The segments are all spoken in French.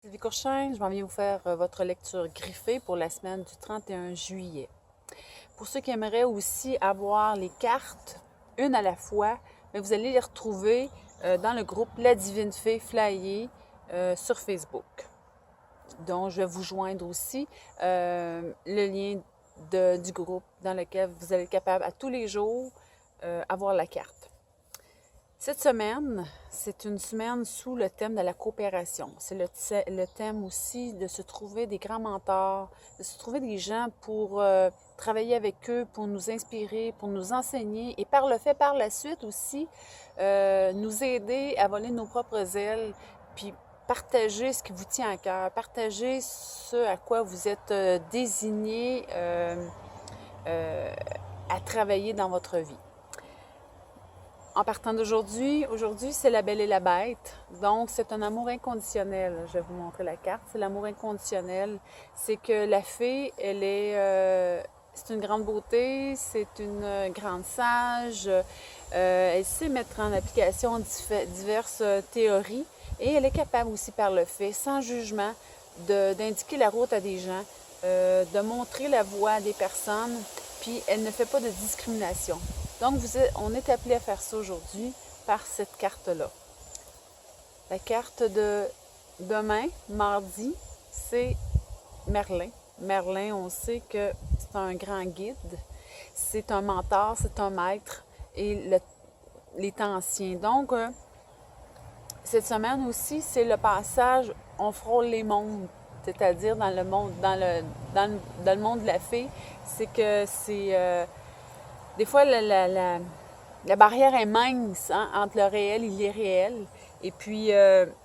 Sylvie Courchain, je m'en viens vous faire votre lecture griffée pour la semaine du 31 juillet. Pour ceux qui aimeraient aussi avoir les cartes, une à la fois, vous allez les retrouver dans le groupe La Divine Fée Flyée sur Facebook, dont je vais vous joindre aussi le lien du groupe dans lequel vous allez être capable à tous les jours avoir la carte. Cette semaine, c'est une semaine sous le thème de la coopération. C'est le thème aussi de se trouver des grands mentors, de se trouver des gens pour travailler avec eux, pour nous inspirer, pour nous enseigner et par le fait, par la suite aussi, nous aider à voler nos propres ailes, puis partager ce qui vous tient à cœur, partager ce à quoi vous êtes désigné à travailler dans votre vie. En partant aujourd'hui, c'est la belle et la bête. Donc, c'est un amour inconditionnel. Je vais vous montrer la carte. C'est l'amour inconditionnel. C'est que la fée, c'est une grande beauté, c'est une grande sage. Elle sait mettre en application diverses théories et elle est capable aussi par le fait, sans jugement, d'indiquer la route à des gens, de montrer la voie à des personnes, puis elle ne fait pas de discrimination. Donc, on est appelé à faire ça aujourd'hui par cette carte-là. La carte de demain, mardi, c'est Merlin. Merlin, on sait que c'est un grand guide, c'est un mentor, c'est un maître et les temps anciens. Donc, cette semaine aussi, c'est le passage, on frôle les mondes, c'est-à-dire dans le monde, dans le monde de la fée, c'est que c'est... des fois, la barrière est mince entre le réel et l'irréel. Et puis,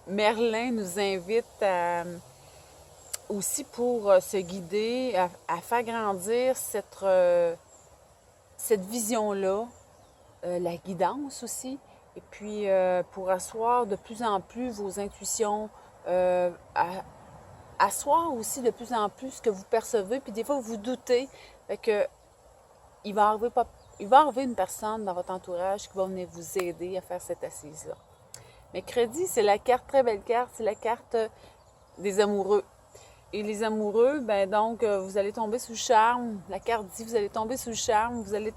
Merlin nous invite aussi pour se guider, à faire grandir cette vision-là, la guidance aussi. Et puis, pour asseoir de plus en plus vos intuitions, asseoir aussi de plus en plus ce que vous percevez. Puis des fois, vous doutez que il va arriver une personne dans votre entourage qui va venir vous aider à faire cette assise-là. Mercredi, c'est la carte, très belle carte, c'est la carte des amoureux. Et les amoureux, donc, vous allez tomber sous le charme. La carte dit, vous allez tomber sous le charme, vous allez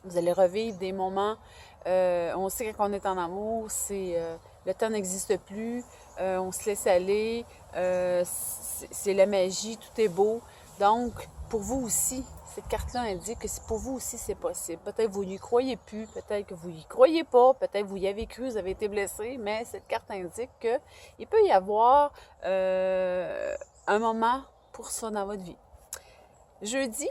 vous allez revivre des moments. On sait que quand on est en amour, le temps n'existe plus, on se laisse aller, c'est la magie, tout est beau. Donc, pour vous aussi, cette carte-là indique que pour vous aussi, c'est possible. Peut-être que vous n'y croyez plus, peut-être que vous n'y croyez pas, peut-être que vous y avez cru, vous avez été blessé, mais cette carte indique qu'il peut y avoir un moment pour ça dans votre vie. Jeudi,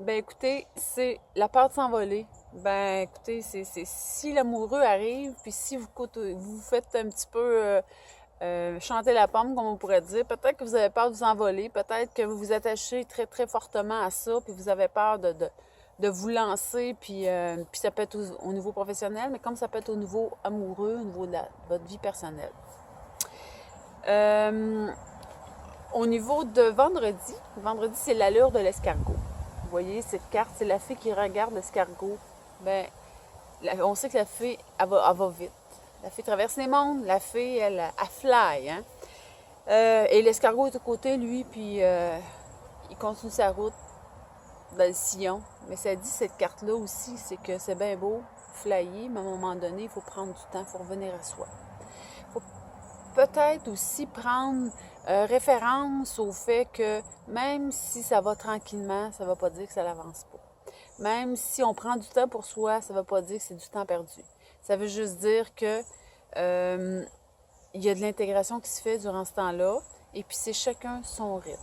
écoutez, c'est la peur de s'envoler. Écoutez, c'est si l'amoureux arrive, puis si vous faites un petit peu chanter la pomme, comme on pourrait dire, peut-être que vous avez peur de vous envoler, peut-être que vous vous attachez très, très fortement à ça, puis vous avez peur de vous lancer, puis ça peut être au niveau professionnel, mais comme ça peut être au niveau amoureux, au niveau de votre vie personnelle. Au niveau de vendredi, c'est l'allure de l'escargot. Vous voyez, cette carte, c'est la fée qui regarde l'escargot. On sait que la fée, elle va vite. La fée traverse les mondes, la fée, elle fly. Hein? Et l'escargot est à côté, lui, puis il continue sa route dans le sillon. Mais ça dit, cette carte-là aussi, c'est que c'est bien beau, flyer, mais à un moment donné, il faut prendre du temps, il faut revenir à soi. Il faut peut-être aussi prendre référence au fait que même si ça va tranquillement, ça ne va pas dire que ça n'avance pas. Même si on prend du temps pour soi, ça ne veut pas dire que c'est du temps perdu. Ça veut juste dire que il y a de l'intégration qui se fait durant ce temps-là, et puis c'est chacun son rythme.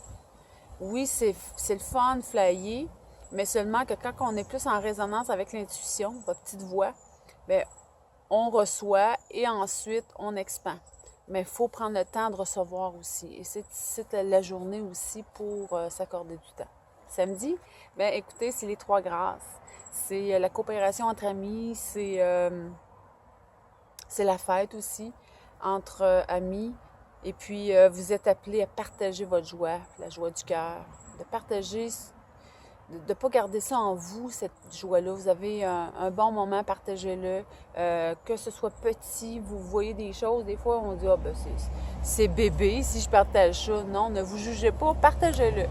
Oui, c'est le fun, flyer, mais seulement que quand on est plus en résonance avec l'intuition, votre petite voix, on reçoit et ensuite on expand. Mais il faut prendre le temps de recevoir aussi. Et c'est la journée aussi pour s'accorder du temps. Samedi, écoutez, c'est les trois grâces. C'est la coopération entre amis, c'est la fête aussi entre amis. Et puis, vous êtes appelés à partager votre joie, la joie du cœur, de partager de ne pas garder ça en vous, cette joie-là. Vous avez un bon moment, partagez-le. Que ce soit petit, vous voyez des choses, des fois on dit « Ah ben c'est bébé si je partage ça ». Non, ne vous jugez pas, partagez-le.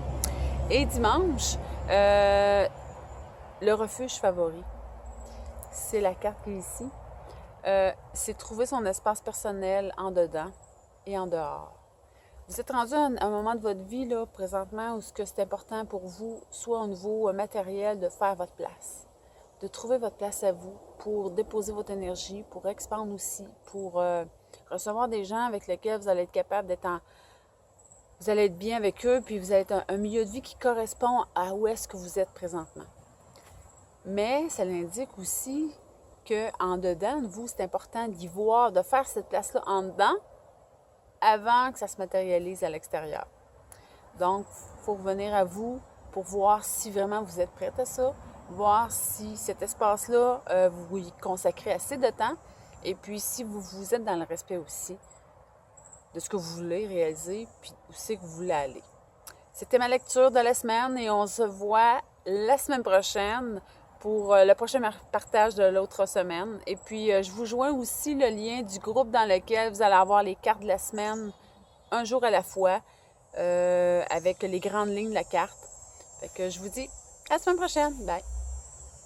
Et dimanche, le refuge favori, c'est la carte qui est ici. C'est trouver son espace personnel en dedans et en dehors. Vous êtes rendu à un moment de votre vie, là, présentement, où c'est important pour vous, soit au niveau matériel, de faire votre place. De trouver votre place à vous pour déposer votre énergie, pour expandre aussi, pour recevoir des gens avec lesquels vous allez être capable d'être en... Vous allez être bien avec eux, puis vous allez être un milieu de vie qui correspond à où est-ce que vous êtes présentement. Mais ça l'indique aussi qu'en dedans de vous, c'est important d'y voir, de faire cette place-là en dedans avant que ça se matérialise à l'extérieur. Donc, il faut revenir à vous pour voir si vraiment vous êtes prête à ça, voir si cet espace-là, vous y consacrez assez de temps, et puis si vous êtes dans le respect aussi de ce que vous voulez réaliser, puis où c'est que vous voulez aller. C'était ma lecture de la semaine et on se voit la semaine prochaine pour le prochain partage de l'autre semaine. Et puis, je vous joins aussi le lien du groupe dans lequel vous allez avoir les cartes de la semaine, un jour à la fois, avec les grandes lignes de la carte. Fait que je vous dis à la semaine prochaine. Bye!